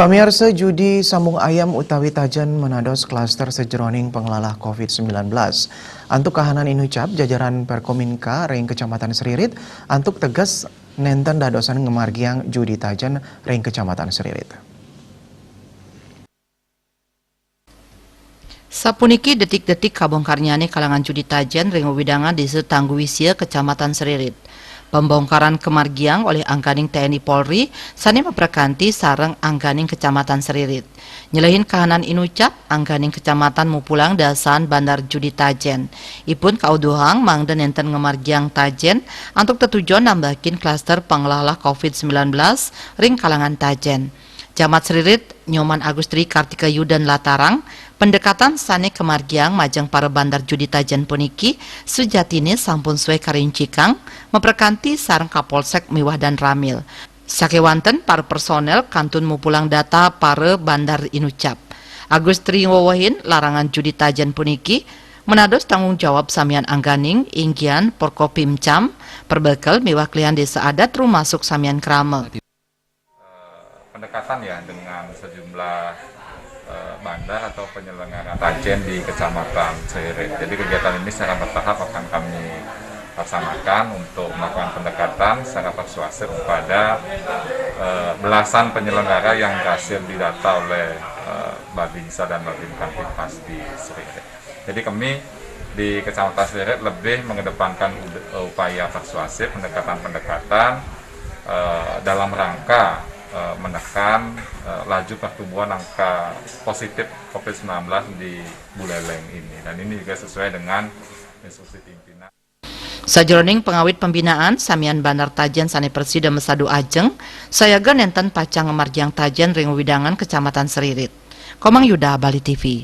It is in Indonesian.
Pamirsa judi sambung ayam utawi tajan menados klaster sejeroning pengelola COVID-19. Antuk kahanan inucap jajaran Perkominka ring Kecamatan Seririt antuk tegas nenten dadosan ngemargiang judi tajan ring Kecamatan Seririt. Sapuniki detik-detik kabongkarnyane kalangan judi tajan ring widangan di Setangguwisia Kecamatan Seririt. Pembongkaran kemargiang oleh Angganing TNI Polri sani memperkanti sareng Angganing Kecamatan Seririt. Nyelahin kahanan inucap Angganing Kecamatan mupulang dasan bandar judi tajen. Ipun kauduhang mangden enten ngemargiang tajen untuk tetujuan nambahin klaster pengelola COVID-19 ring kalangan tajen. Camat Seririt Nyoman Agustri Kartika Yudan Latarang pendekatan sane kemargiang majang para bandar judi tajan puniki sejatine sampun suwe karincikang memperkanti sareng Kapolsek Miwah dan Ramil. Sakewanten para personel kantun mupulang data para bandar inucap. Agustri ngowahin larangan judi tajan puniki menados tanggung jawab samian Angganing inggian Porkopimcam perbekal miwah klian desa adat rumasuk samian krama. Pendekatan ya dengan sejumlah bandar atau penyelenggara tajen di Kecamatan Seririt. Jadi kegiatan ini secara bertahap akan kami laksanakan untuk melakukan pendekatan secara persuasif kepada belasan penyelenggara yang berhasil didata oleh Babinsa dan Babin Kamtipmas di Seririt. Jadi kami di Kecamatan Seririt lebih mengedepankan upaya persuasif, pendekatan-pendekatan dalam rangka menekan laju pertumbuhan angka positif COVID-19 di Buleleng ini. Dan ini juga sesuai dengan instruksi pimpinan. Sajroning pengawit pembinaan samian bandar tajan sane Persida Mesadu Ajeng, sayaga nenten pacang ngemargiang tajan ring widangan Kecamatan Seririt. Komang Yuda, Bali TV.